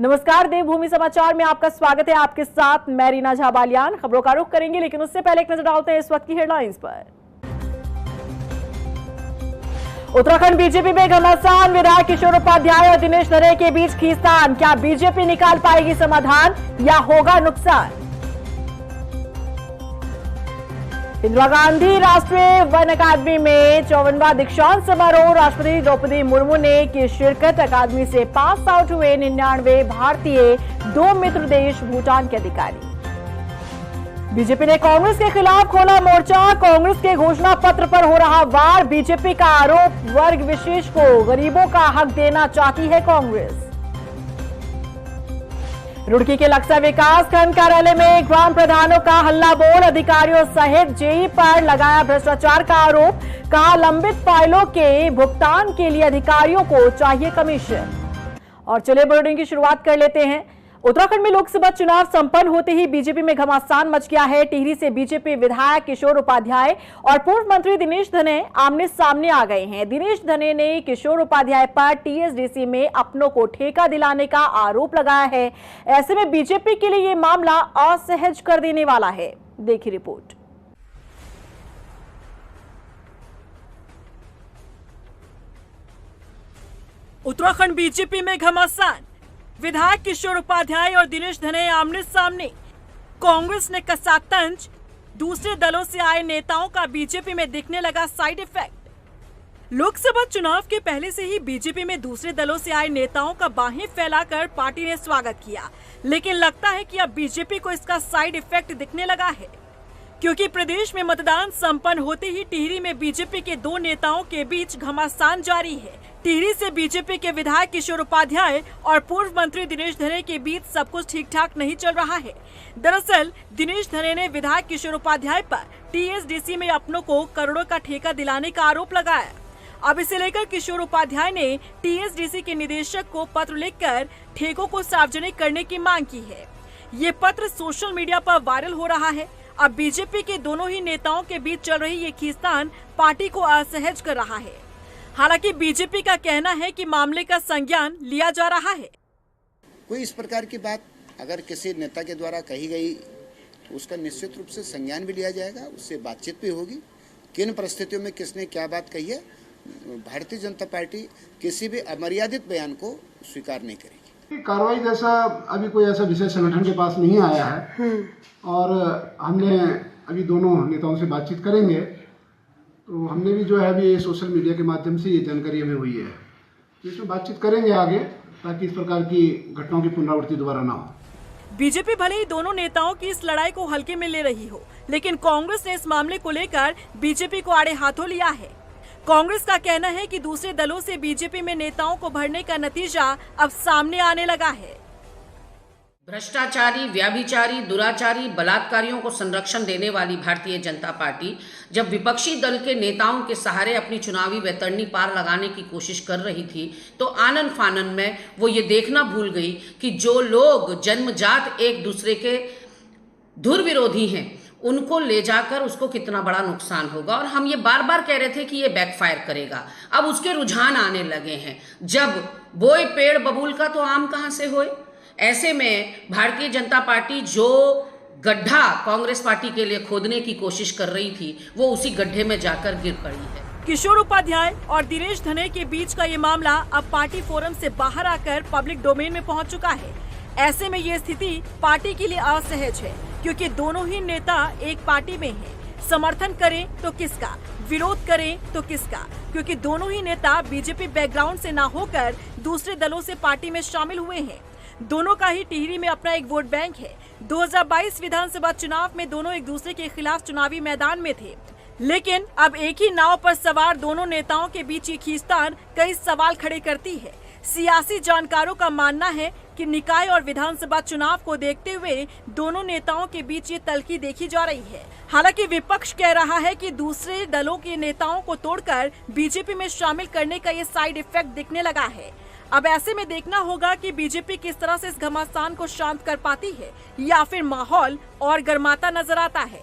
नमस्कार, देवभूमि समाचार में आपका स्वागत है। आपके साथ मैं रीना झा बालियान। खबरों का रुख करेंगे, लेकिन उससे पहले एक नजर डालते हैं इस वक्त की हेडलाइंस पर। उत्तराखंड बीजेपी में घमासान, विधायक किशोर उपाध्याय और दिनेश धरे के बीच खींचतान। क्या बीजेपी निकाल पाएगी समाधान या होगा नुकसान? इंदिरा गांधी राष्ट्रीय वन अकादमी में 54वां दीक्षांत समारोह। राष्ट्रपति द्रौपदी मुर्मू ने की शिरकत। अकादमी से पास आउट हुए 99 भारतीय, 2 मित्र देश भूटान के अधिकारी। बीजेपी ने कांग्रेस के खिलाफ खोला मोर्चा। कांग्रेस के घोषणा पत्र पर हो रहा वार। बीजेपी का आरोप, वर्ग विशेष को गरीबों का हक देना चाहती है कांग्रेस। रुड़की के लक्सा विकास खंड कार्यालय में ग्राम प्रधानों का हल्ला बोल। अधिकारियों सहित जेई पर लगाया भ्रष्टाचार का आरोप। कहा लंबित फाइलों के भुगतान के लिए अधिकारियों को चाहिए कमीशन। और चलिए बुलेटिन की शुरुआत कर लेते हैं। उत्तराखंड में लोकसभा चुनाव संपन्न होते ही बीजेपी में घमासान मच गया है। टिहरी से बीजेपी विधायक किशोर उपाध्याय और पूर्व मंत्री दिनेश धने आमने सामने आ गए हैं। दिनेश धने ने किशोर उपाध्याय पर टीएसडीसी में अपनों को ठेका दिलाने का आरोप लगाया है। ऐसे में बीजेपी के लिए ये मामला असहज कर देने वाला है। देखिए रिपोर्ट। उत्तराखंड बीजेपी में घमासान, विधायक किशोर उपाध्याय और दिनेश धने आमने सामने। कांग्रेस ने कसा तंज, दूसरे दलों से आए नेताओं का बीजेपी में दिखने लगा साइड इफेक्ट। लोकसभा चुनाव के पहले से ही बीजेपी में दूसरे दलों से आए नेताओं का बाहें फैलाकर पार्टी ने स्वागत किया, लेकिन लगता है कि अब बीजेपी को इसका साइड इफेक्ट दिखने लगा है, क्योंकि प्रदेश में मतदान संपन्न होते ही टिहरी में बीजेपी के 2 नेताओं के बीच घमासान जारी है। टिहरी से बीजेपी के विधायक किशोर उपाध्याय और पूर्व मंत्री दिनेश धरे के बीच सब कुछ ठीक ठाक नहीं चल रहा है। दरअसल दिनेश धरे ने विधायक किशोर उपाध्याय पर टीएसडीसी में अपनों को करोड़ों का ठेका दिलाने का आरोप लगाया। अब इसे लेकर किशोर उपाध्याय ने टीएसडीसी के निदेशक को पत्र लिखकर ठेकों को सार्वजनिक करने की मांग की है। ये पत्र सोशल मीडिया पर वायरल हो रहा है। अब बीजेपी के दोनों ही नेताओं के बीच चल रही ये खींचतान पार्टी को असहज कर रहा है। हालांकि बीजेपी का कहना है कि मामले का संज्ञान लिया जा रहा है। कोई इस प्रकार की बात अगर किसी नेता के द्वारा कही गई तो उसका निश्चित रूप से संज्ञान भी लिया जाएगा, उससे बातचीत भी होगी। किन परिस्थितियों में किसने क्या बात कही है, भारतीय जनता पार्टी किसी भी अमर्यादित बयान को स्वीकार नहीं करेगी। कार्रवाई जैसा अभी कोई ऐसा विषय संगठन के पास नहीं आया है और हमने अभी दोनों नेताओं से बातचीत करेंगे। तो हमने भी जो है अभी सोशल मीडिया के माध्यम से ये जानकारी हमें हुई है, तो इसमें बातचीत करेंगे आगे, ताकि इस प्रकार की घटनाओं की पुनरावृत्ति दोबारा ना हो। बीजेपी भले ही दोनों नेताओं की इस लड़ाई को हल्के में ले रही हो, लेकिन कांग्रेस ने इस मामले को लेकर बीजेपी को आड़े हाथों लिया है। कांग्रेस का कहना है कि दूसरे दलों से बीजेपी में नेताओं को भरने का नतीजा अब सामने आने लगा है। भ्रष्टाचारी, व्याभिचारी, दुराचारी, बलात्कारियों को संरक्षण देने वाली भारतीय जनता पार्टी जब विपक्षी दल के नेताओं के सहारे अपनी चुनावी वैतरणी पार लगाने की कोशिश कर रही थी, तो आनन फानन में वो ये देखना भूल गई कि जो लोग जन्मजात एक दूसरे के धुर विरोधी हैं, उनको ले जाकर उसको कितना बड़ा नुकसान होगा। और हम ये बार बार कह रहे थे कि ये बैकफायर करेगा। अब उसके रुझान आने लगे हैं। जब बोए पेड़ बबूल का तो आम कहाँ से होए। ऐसे में भारतीय जनता पार्टी जो गड्ढा कांग्रेस पार्टी के लिए खोदने की कोशिश कर रही थी, वो उसी गड्ढे में जाकर गिर पड़ी है। किशोर उपाध्याय और दिनेश धने के बीच का ये मामला अब पार्टी फोरम से बाहर आकर पब्लिक डोमेन में पहुंच चुका है। ऐसे में ये स्थिति पार्टी के लिए असहज है, क्योंकि दोनों ही नेता एक पार्टी में हैं। समर्थन करें तो किसका, विरोध करें तो किसका, क्योंकि दोनों ही नेता बीजेपी बैकग्राउंड से ना होकर दूसरे दलों से पार्टी में शामिल हुए हैं। दोनों का ही टिहरी में अपना एक वोट बैंक है। 2022 विधानसभा चुनाव में दोनों एक दूसरे के खिलाफ चुनावी मैदान में थे, लेकिन अब एक ही नाव पर सवार दोनों नेताओं के बीच ये खींचतान कई सवाल खड़े करती है। सियासी जानकारों का मानना है कि निकाय और विधानसभा चुनाव को देखते हुए दोनों नेताओं के बीच ये तल्खी देखी जा रही है। हालांकि विपक्ष कह रहा है कि दूसरे दलों के नेताओं को तोड़कर बीजेपी में शामिल करने का ये साइड इफेक्ट दिखने लगा है। अब ऐसे में देखना होगा कि बीजेपी किस तरह से इस घमासान को शांत कर पाती है, या फिर माहौल और गर्माता नजर आता है।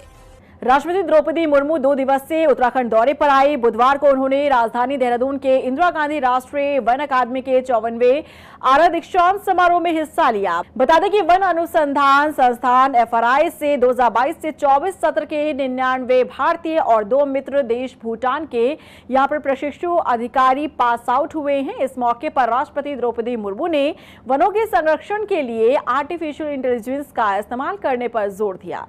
राष्ट्रपति द्रौपदी मुर्मू 2 दिवसीय उत्तराखंड दौरे पर आई। बुधवार को उन्होंने राजधानी देहरादून के इंदिरा गांधी राष्ट्रीय वन अकादमी के 54वें आरा दीक्षांत समारोह में हिस्सा लिया। बता दें कि वन अनुसंधान संस्थान FRI से 2022 से 24 सत्र के 99 भारतीय और 2 मित्र देश भूटान के यहां पर प्रशिक्षु अधिकारी पास आउट हुए हैं। इस मौके पर राष्ट्रपति द्रौपदी मुर्मू ने वनों के संरक्षण के लिए आर्टिफिशियल इंटेलिजेंस का इस्तेमाल करने पर जोर दिया।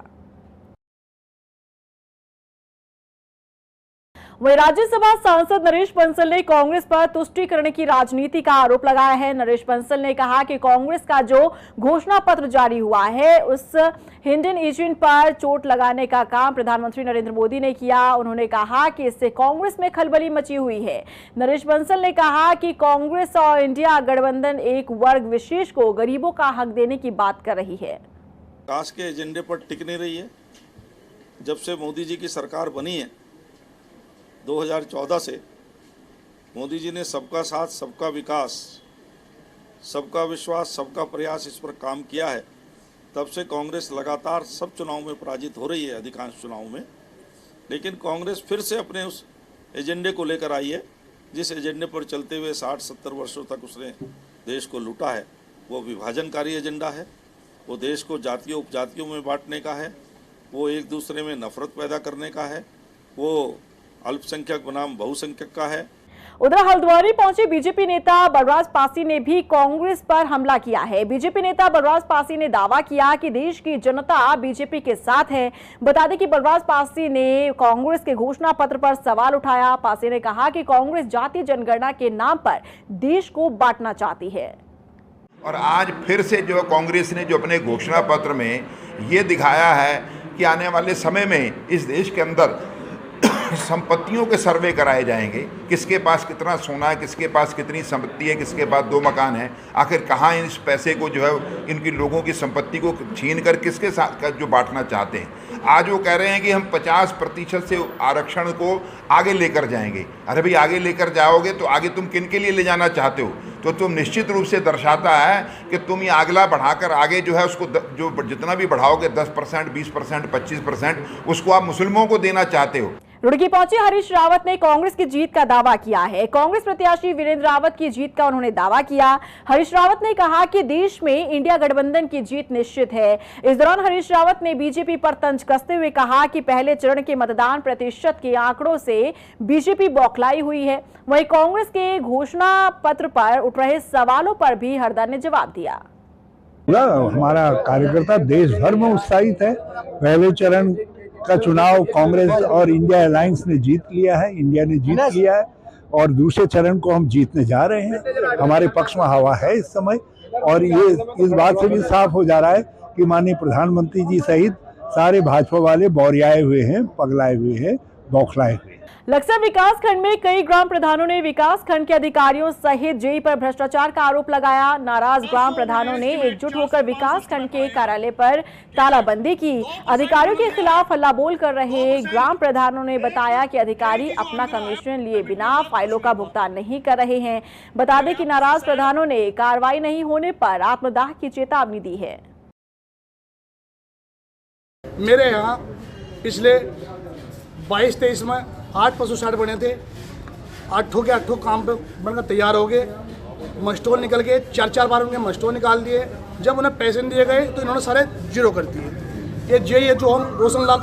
वहीं राज्यसभा सांसद नरेश बंसल ने कांग्रेस पर तुष्टीकरण की राजनीति का आरोप लगाया है। नरेश बंसल ने कहा कि कांग्रेस का जो घोषणा पत्र जारी हुआ है उस हिडन एजेंट पर चोट लगाने का काम प्रधानमंत्री नरेंद्र मोदी ने किया। उन्होंने कहा कि इससे कांग्रेस में खलबली मची हुई है। नरेश बंसल ने कहा कि कांग्रेस और इंडिया गठबंधन एक वर्ग विशेष को गरीबों का हक देने की बात कर रही है। विकास के एजेंडे पर टिक नहीं रही है। जब से मोदी जी की सरकार बनी है 2014 से मोदी जी ने सबका साथ, सबका विकास, सबका विश्वास, सबका प्रयास इस पर काम किया है। तब से कांग्रेस लगातार सब चुनाव में पराजित हो रही है, अधिकांश चुनाव में। लेकिन कांग्रेस फिर से अपने उस एजेंडे को लेकर आई है जिस एजेंडे पर चलते हुए 60-70 वर्षों तक उसने देश को लूटा है। वो विभाजनकारी एजेंडा है, वो देश को जातियों उपजातियों में बांटने का है, वो एक दूसरे में नफरत पैदा करने का है, वो अल्पसंख्यक बनाम बहुसंख्यक का है। उधर हल्द्वानी पहुंचे बीजेपी नेता बलराज पासी ने भी कांग्रेस पर हमला किया है। बीजेपी नेता बलराज पासी ने दावा किया कि देश की जनता बीजेपी के साथ है। बता दें कि बलराज पासी ने कांग्रेस के घोषणा पत्र पर सवाल उठाया। पासी ने कहा कि कांग्रेस जातीय जनगणना के नाम पर देश को बांटना चाहती है। और आज फिर से जो कांग्रेस ने जो अपने घोषणा पत्र में ये दिखाया है कि आने वाले समय में इस देश के अंदर संपत्तियों के सर्वे कराए जाएंगे, किसके पास कितना सोना है, किसके पास कितनी संपत्ति है, किसके पास 2 मकान है, आखिर कहाँ इस पैसे को जो है इनकी लोगों की संपत्ति को छीन कर किसके साथ जो बांटना चाहते हैं। आज वो कह रहे हैं कि हम 50% से आरक्षण को आगे लेकर जाएंगे। अरे भाई, आगे लेकर जाओगे तो आगे तुम किन के लिए ले जाना चाहते हो? तो तुम निश्चित रूप से दर्शाता है कि तुम ये अगला बढ़ाकर आगे जो है उसको जो जितना भी बढ़ाओगे 10%, 20%, 25% उसको आप मुस्लिमों को देना चाहते हो। रुड़की पहुंचे हरीश रावत ने कांग्रेस की जीत का दावा किया है। कांग्रेस प्रत्याशी वीरेंद्र रावत की जीत का उन्होंने दावा किया। हरीश रावत ने कहा कि देश में इंडिया गठबंधन की जीत निश्चित है। इस दौरान हरीश रावत ने बीजेपी पर तंज कसते हुए कहा कि पहले चरण के मतदान प्रतिशत के आंकड़ों से बीजेपी बौखलाई हुई है। वहीं कांग्रेस के घोषणा पत्र पर उठ रहे सवालों पर भी हरदा ने जवाब दिया। हमारा कार्यकर्ता देश भर में उत्साहित है। पहले चरण का चुनाव कांग्रेस और इंडिया अलायंस ने जीत लिया है, इंडिया ने जीत लिया है और दूसरे चरण को हम जीतने जा रहे हैं। हमारे पक्ष में हवा है इस समय और ये इस बात से भी साफ हो जा रहा है कि माननीय प्रधानमंत्री जी सहित सारे भाजपा वाले बौरियाए हुए हैं, पगलाए हुए हैं, बौखलाए हुए हैं। लक्सर विकास खंड में कई ग्राम प्रधानों ने विकास खंड के अधिकारियों सहित जेई पर भ्रष्टाचार का आरोप लगाया। नाराज ग्राम प्रधानों ने एकजुट होकर विकास खंड के कार्यालय पर तालाबंदी की। अधिकारियों के खिलाफ हल्ला बोल कर रहे ग्राम प्रधानों ने बताया कि अधिकारी अपना कमीशन लिए बिना फाइलों का भुगतान नहीं कर रहे हैं। बता दें कि नाराज प्रधानों ने कार्रवाई नहीं होने पर आत्मदाह की चेतावनी दी है। मेरे यहाँ पिछले 22-23 में 8 पशु शेड बने थे। 8 के 8 काम पे बनकर तैयार हो गए। मस्टोल निकल गए, 4 बार उनके मस्टोल निकाल दिए। जब उन्हें पैसे नहीं दिए गए तो इन्होंने सारे जीरो कर दिए। ये जेई है जो हम रोशन लाख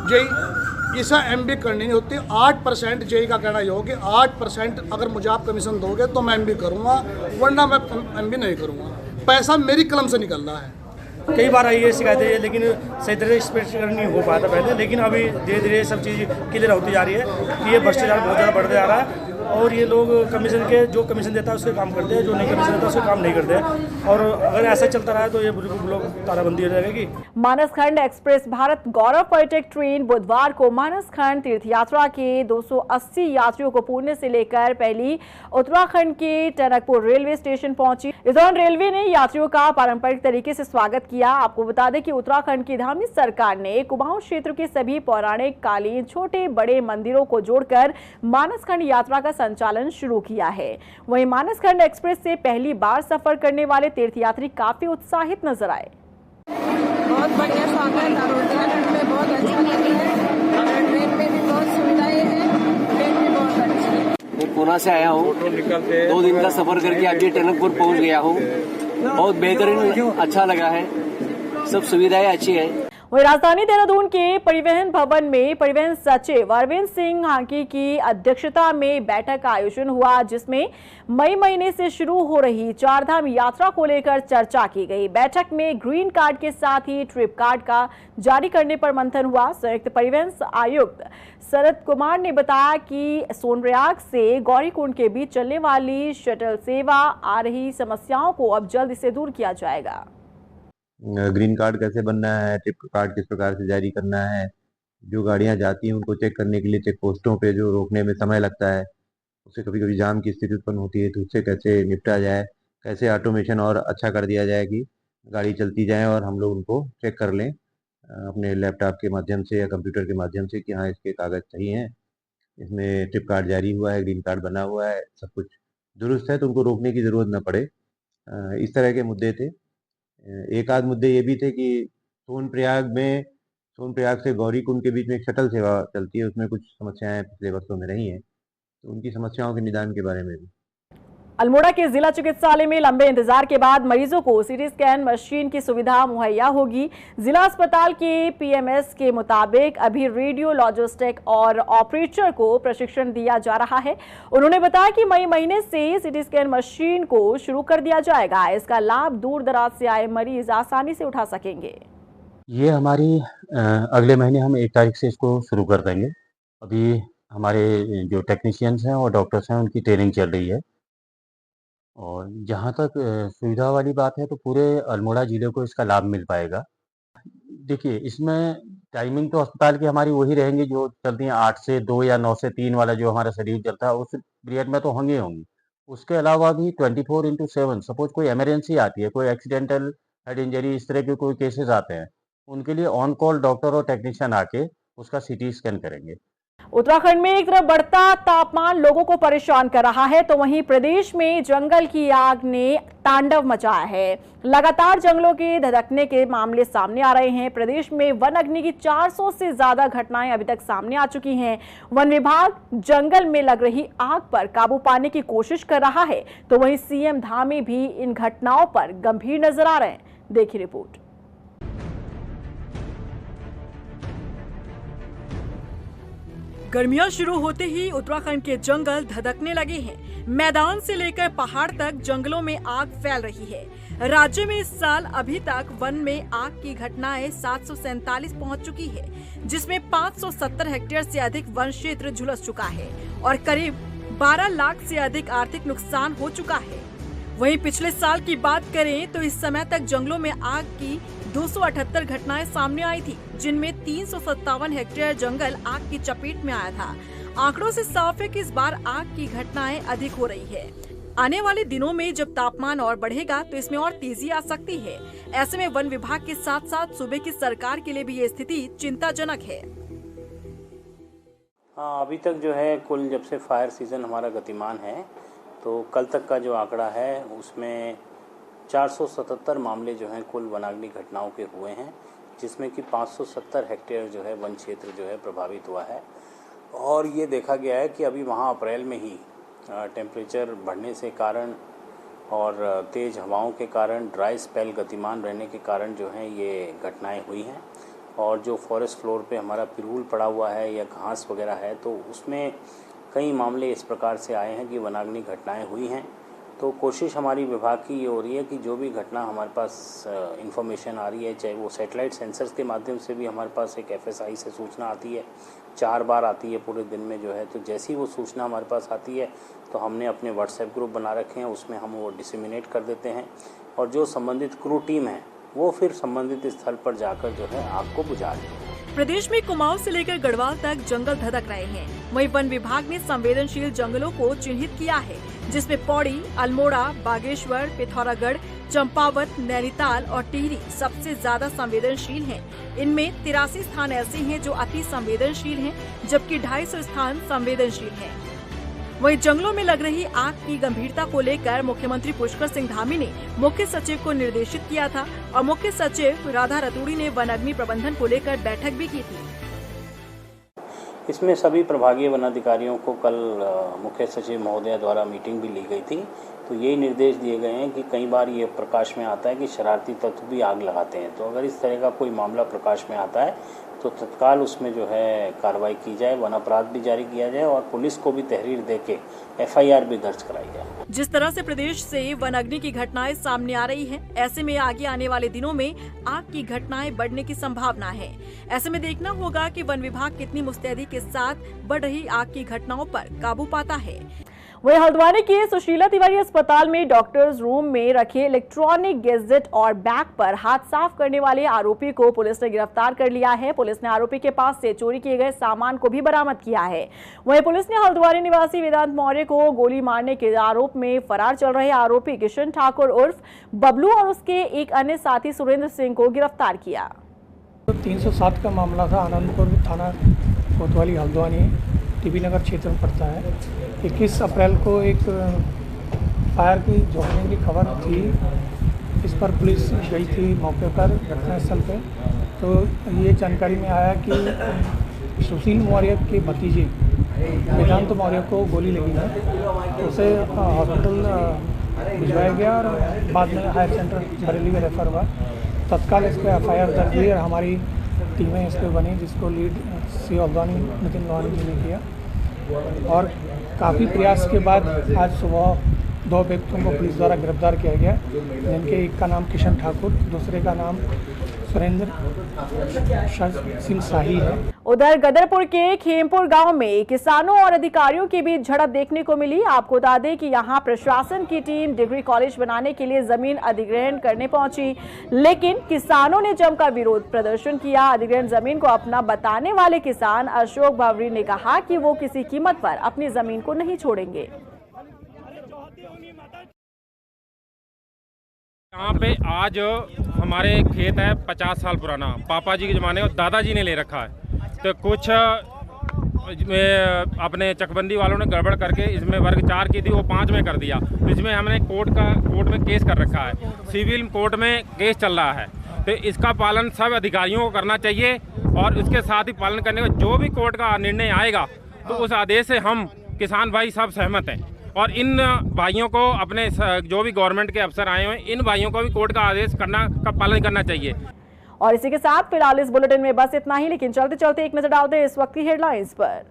जेई इसे MB करनी नहीं होती। 8% जेई का कहना ये हो कि 8% अगर मुझे आप कमीशन दोगे तो मैं MB करूँगा, वरना मैं MB नहीं करूँगा। पैसा मेरी कलम से निकल रहा है। कई बार आई है शिकायतें, लेकिन सही तरह स्पष्टीकरण नहीं हो पाता पहले, लेकिन अभी धीरे धीरे सब चीज़ क्लियर होती जा रही है कि ये भ्रष्टाचार बहुत ज़्यादा बढ़ते जा रहा है और ये लोग कमीशन के जो कमीशन देता है उसके काम करते हैं, जो नहीं कमीशन देता है उसके काम नहीं करते हैं। और अगर ऐसा चलता रहा तो ये बिल्कुल लोग तालाबंदी हो जाएगी। मानसखंड एक्सप्रेस भारत गौरव पर्यटक ट्रेन बुधवार को मानसखंड तीर्थ यात्रा के 280 यात्रियों को पुणे से लेकर पहली उत्तराखंड के टनकपुर रेलवे स्टेशन पहुंची। इस दौरान रेलवे ने यात्रियों का पारंपरिक तरीके से स्वागत किया। आपको बता दें कि उत्तराखंड की धामी सरकार ने कुमाऊं क्षेत्र के सभी पौराणिक कालीन छोटे बड़े मंदिरों को जोड़कर मानसखंड यात्रा का संचालन शुरू किया है। वहीं मानसखंड एक्सप्रेस से पहली बार सफर करने वाले तीर्थयात्री काफी उत्साहित नजर आए। बहुत बढ़िया स्वागत और उत्तराखंड में बहुत अच्छा लग रहा है। गुना से आया हूँ। 2 दिन का सफर करके अभी टनकपुर पहुँच गया हूँ। बहुत बेहतरीन, अच्छा लगा है, सब सुविधाएं अच्छी है। वहीं राजधानी देहरादून के परिवहन भवन में परिवहन सचिव अरविंद सिंह हांकी की अध्यक्षता में बैठक का आयोजन हुआ, जिसमें मई महीने से शुरू हो रही चारधाम यात्रा को लेकर चर्चा की गई। बैठक में ग्रीन कार्ड के साथ ही ट्रिप कार्ड का जारी करने पर मंथन हुआ। संयुक्त परिवहन आयुक्त शरद कुमार ने बताया कि सोनप्रयाग से गौरीकुंड के बीच चलने वाली शटल सेवा आ रही समस्याओं को अब जल्द से दूर किया जाएगा। ग्रीन कार्ड कैसे बनना है, ट्रिप कार्ड किस प्रकार से जारी करना है, जो गाड़ियां जाती हैं उनको चेक करने के लिए चेक पोस्टों पे जो रोकने में समय लगता है, उससे कभी कभी जाम की स्थिति उत्पन्न होती है, तो उससे कैसे निपटा जाए, कैसे ऑटोमेशन और अच्छा कर दिया जाए कि गाड़ी चलती जाए और हम लोग उनको चेक कर लें अपने लैपटॉप के माध्यम से या कंप्यूटर के माध्यम से कि हाँ इसके कागज़ सही हैं, इसमें ट्रिप कार्ड जारी हुआ है, ग्रीन कार्ड बना हुआ है, सब कुछ दुरुस्त है, तो उनको रोकने की ज़रूरत न पड़े। इस तरह के मुद्दे थे। एक आध मुद्दे ये भी थे कि सोनप्रयाग से गौरीकुंड के बीच में एक शटल सेवा चलती है, उसमें कुछ समस्याएं पिछले वर्षों में रही हैं, तो उनकी समस्याओं के निदान के बारे में भी। अल्मोड़ा के जिला चिकित्सालय में लंबे इंतजार के बाद मरीजों को सीटी स्कैन मशीन की सुविधा मुहैया होगी। जिला अस्पताल के पीएमएस के मुताबिक अभी रेडियोलॉजिस्ट और ऑपरेटर को प्रशिक्षण दिया जा रहा है। उन्होंने बताया कि मई महीने से सीटी स्कैन मशीन को शुरू कर दिया जाएगा। इसका लाभ दूर दराज से आए मरीज आसानी से उठा सकेंगे। ये हमारी अगले महीने हम 1 तारीख से इसको शुरू कर देंगे। अभी हमारे जो टेक्नीशियंस हैं और डॉक्टर्स हैं उनकी ट्रेनिंग चल रही है, और जहाँ तक सुविधा वाली बात है तो पूरे अल्मोड़ा ज़िले को इसका लाभ मिल पाएगा। देखिए, इसमें टाइमिंग तो अस्पताल की हमारी वही रहेंगी जो चलती हैं 8 से 2 या 9 से 3 वाला जो हमारा शेड्यूल चलता है, उस पीरियड में तो होंगी। उसके अलावा भी 24/7 सपोज कोई इमरजेंसी आती है, कोई एक्सीडेंटल हेड इंजरी, इस तरह के कोई केसेस आते हैं, उनके लिए ऑन कॉल डॉक्टर और टेक्नीशियन आके उसका सीटी स्कैन करेंगे। उत्तराखंड में एक तरफ बढ़ता तापमान लोगों को परेशान कर रहा है, तो वहीं प्रदेश में जंगल की आग ने तांडव मचाया है। लगातार जंगलों के धधकने के मामले सामने आ रहे हैं। प्रदेश में वन अग्नि की 400 से ज्यादा घटनाएं अभी तक सामने आ चुकी हैं। वन विभाग जंगल में लग रही आग पर काबू पाने की कोशिश कर रहा है, तो वहीं सीएम धामी भी इन घटनाओं पर गंभीर नजर आ रहे हैं। देखिए रिपोर्ट। गर्मियां शुरू होते ही उत्तराखंड के जंगल धधकने लगे हैं। मैदान से लेकर पहाड़ तक जंगलों में आग फैल रही है। राज्य में इस साल अभी तक वन में आग की घटनाएं 747 पहुंच चुकी है, जिसमें 570 हेक्टेयर से अधिक वन क्षेत्र झुलस चुका है और करीब 12 लाख से अधिक आर्थिक नुकसान हो चुका है। वहीं पिछले साल की बात करें तो इस समय तक जंगलों में आग की 278 घटनाएं सामने आई थी, जिनमें 357 हेक्टेयर जंगल आग की चपेट में आया था। आंकड़ों से साफ है कि इस बार आग की घटनाएं अधिक हो रही है। आने वाले दिनों में जब तापमान और बढ़ेगा तो इसमें और तेजी आ सकती है। ऐसे में वन विभाग के साथ साथ सूबे की सरकार के लिए भी ये स्थिति चिंताजनक है। हाँ, अभी तक जो है कुल जब से फायर सीजन हमारा गतिमान है तो कल तक का जो आंकड़ा है उसमें 477 मामले जो हैं कुल वनाग्नि घटनाओं के हुए हैं, जिसमें कि 570 हेक्टेयर जो है वन क्षेत्र जो है प्रभावित हुआ है। और ये देखा गया है कि अभी वहाँ अप्रैल में ही टेम्परेचर बढ़ने से कारण और तेज़ हवाओं के कारण, ड्राई स्पेल गतिमान रहने के कारण जो है ये घटनाएं हुई हैं। और जो फॉरेस्ट फ्लोर पे हमारा पिरूल पड़ा हुआ है या घास वगैरह है, तो उसमें कई मामले इस प्रकार से आए हैं कि वनाग्नि घटनाएं हुई हैं। तो कोशिश हमारी विभाग की ये हो रही है कि जो भी घटना हमारे पास इंफॉर्मेशन आ रही है, चाहे वो सैटेलाइट सेंसर्स के माध्यम से भी हमारे पास एक FSI से सूचना आती है, 4 बार आती है पूरे दिन में जो है। तो जैसी वो सूचना हमारे पास आती है तो हमने अपने व्हाट्सएप ग्रुप बना रखे हैं, उसमें हम वो डिसमिनेट कर देते हैं और जो संबंधित क्रू टीम है वो फिर संबंधित स्थल पर जाकर जो है आग को बुझा देती है। प्रदेश में कुमाऊं से लेकर गढ़वाल तक जंगल धधक रहे हैं। वहीं वन विभाग ने संवेदनशील जंगलों को चिन्हित किया है, जिसमें पौड़ी, अल्मोड़ा, बागेश्वर, पिथौरागढ़, चंपावत, नैनीताल और टिहरी सबसे ज्यादा संवेदनशील हैं। इनमें 83 स्थान ऐसे हैं जो अति संवेदनशील हैं, जबकि 250 स्थान संवेदनशील हैं। वहीं जंगलों में लग रही आग की गंभीरता को लेकर मुख्यमंत्री पुष्कर सिंह धामी ने मुख्य सचिव को निर्देशित किया था और मुख्य सचिव राधा रतूड़ी ने वन अग्नि प्रबंधन को लेकर बैठक भी की थी। इसमें सभी प्रभागीय वनाधिकारियों को कल मुख्य सचिव महोदया द्वारा मीटिंग भी ली गई थी। तो यही निर्देश दिए गए हैं कि कई बार ये प्रकाश में आता है कि शरारती तत्व भी आग लगाते हैं। तो अगर इस तरह का कोई मामला प्रकाश में आता है तो तत्काल उसमें जो है कार्रवाई की जाए, वन अपराध भी जारी किया जाए और पुलिस को भी तहरीर देके FIR भी दर्ज कराई जाए। जिस तरह से प्रदेश से वन अग्नि की घटनाएं सामने आ रही हैं, ऐसे में आगे आने वाले दिनों में आग की घटनाएं बढ़ने की संभावना है। ऐसे में देखना होगा कि वन विभाग कितनी मुस्तैदी के साथ बढ़ रही आग की घटनाओं पर काबू पाता है। वहीं हल्द्वानी के सुशीला तिवारी अस्पताल में डॉक्टर्स रूम में रखे इलेक्ट्रॉनिक गैजेट और बैग पर हाथ साफ करने वाले आरोपी को पुलिस ने गिरफ्तार कर लिया है। पुलिस ने आरोपी के पास से चोरी किए गए सामान को भी बरामद किया है। वहीं पुलिस ने हल्द्वानी निवासी वेदांत मौर्य को गोली मारने के आरोप में फरार चल रहे आरोपी किशन ठाकुर उर्फ बबलू और उसके एक अन्य साथी सुरेंद्र सिंह को गिरफ्तार किया। 307 का मामला था। आनंदपुर थाना कोतवाली हल्द्वानी टीबी नगर क्षेत्र में पड़ता है। 21 अप्रैल को एक फायर की झोंकने की खबर थी। इस पर पुलिस गई थी मौके पर घटनास्थल पे। तो ये जानकारी में आया कि सुशील मौर्य के भतीजे वेदांत मौर्य को गोली लगी है। उसे हॉस्पिटल भिजवाया गया और बाद में हायर सेंटर बरेली में रेफर हुआ। तत्काल इस पर FIR दर्ज हुई और हमारी टीमें इस पर बनी, जिसको लीड सी हल्द्वानी नितिन लोहानी जी ने किया। और काफ़ी प्रयास के बाद आज सुबह 2 व्यक्तियों को पुलिस द्वारा गिरफ्तार किया गया, जिनके एक का नाम किशन ठाकुर, दूसरे का नाम सुरेंद्र सिंह शाही है। उधर गदरपुर के खेमपुर गांव में किसानों और अधिकारियों के बीच झड़प देखने को मिली। आपको बता दें कि यहां प्रशासन की टीम डिग्री कॉलेज बनाने के लिए जमीन अधिग्रहण करने पहुंची, लेकिन किसानों ने जमकर विरोध प्रदर्शन किया। अधिग्रहण जमीन को अपना बताने वाले किसान अशोक भावरी ने कहा कि वो किसी कीमत पर अपनी जमीन को नहीं छोड़ेंगे। यहाँ पे आज हमारे खेत है 50 साल पुराना, पापा जी के ज़माने और दादाजी ने ले रखा है। तो कुछ अपने चकबंदी वालों ने गड़बड़ करके इसमें वर्ग 4 की थी, वो 5 में कर दिया। तो इसमें हमने कोर्ट में केस कर रखा है, सिविल कोर्ट में केस चल रहा है। तो इसका पालन सब अधिकारियों को करना चाहिए और उसके साथ ही पालन करने का जो भी कोर्ट का निर्णय आएगा तो उस आदेश से हम किसान भाई सब सहमत हैं। और इन भाइयों को अपने जो भी गवर्नमेंट के अफसर आए हुए हैं, इन भाइयों को भी कोर्ट का आदेश का पालन करना चाहिए। और इसी के साथ फिलहाल इस बुलेटिन में बस इतना ही, लेकिन चलते चलते एक नजर डालते हैं इस वक्त की हेडलाइंस पर।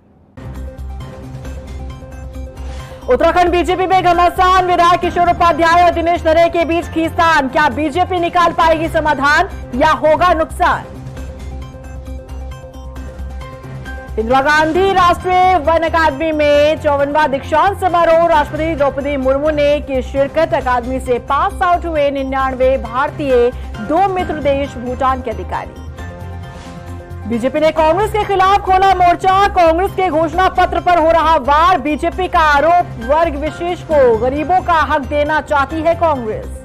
उत्तराखंड बीजेपी में घमासान, विधायक किशोर उपाध्याय और दिनेश धरे के बीच खींचतान। क्या बीजेपी निकाल पाएगी समाधान या होगा नुकसान? इंदिरा गांधी राष्ट्रीय वन अकादमी में 54वां दीक्षांत समारोह। राष्ट्रपति द्रौपदी मुर्मू ने की शिरकत। अकादमी से पास आउट हुए 99 भारतीय, 2 मित्र देश भूटान के अधिकारी। बीजेपी ने कांग्रेस के खिलाफ खोला मोर्चा। कांग्रेस के घोषणा पत्र पर हो रहा वार। बीजेपी का आरोप, वर्ग विशेष को गरीबों का हक देना चाहती है कांग्रेस।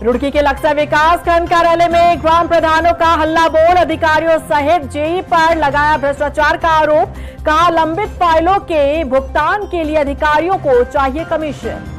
रुड़की के लक्सा विकास खंड कार्यालय में ग्राम प्रधानों का हल्ला बोल। अधिकारियों सहित जेई पर लगाया भ्रष्टाचार का आरोप। कहा लंबित फाइलों के भुगतान के लिए अधिकारियों को चाहिए कमीशन।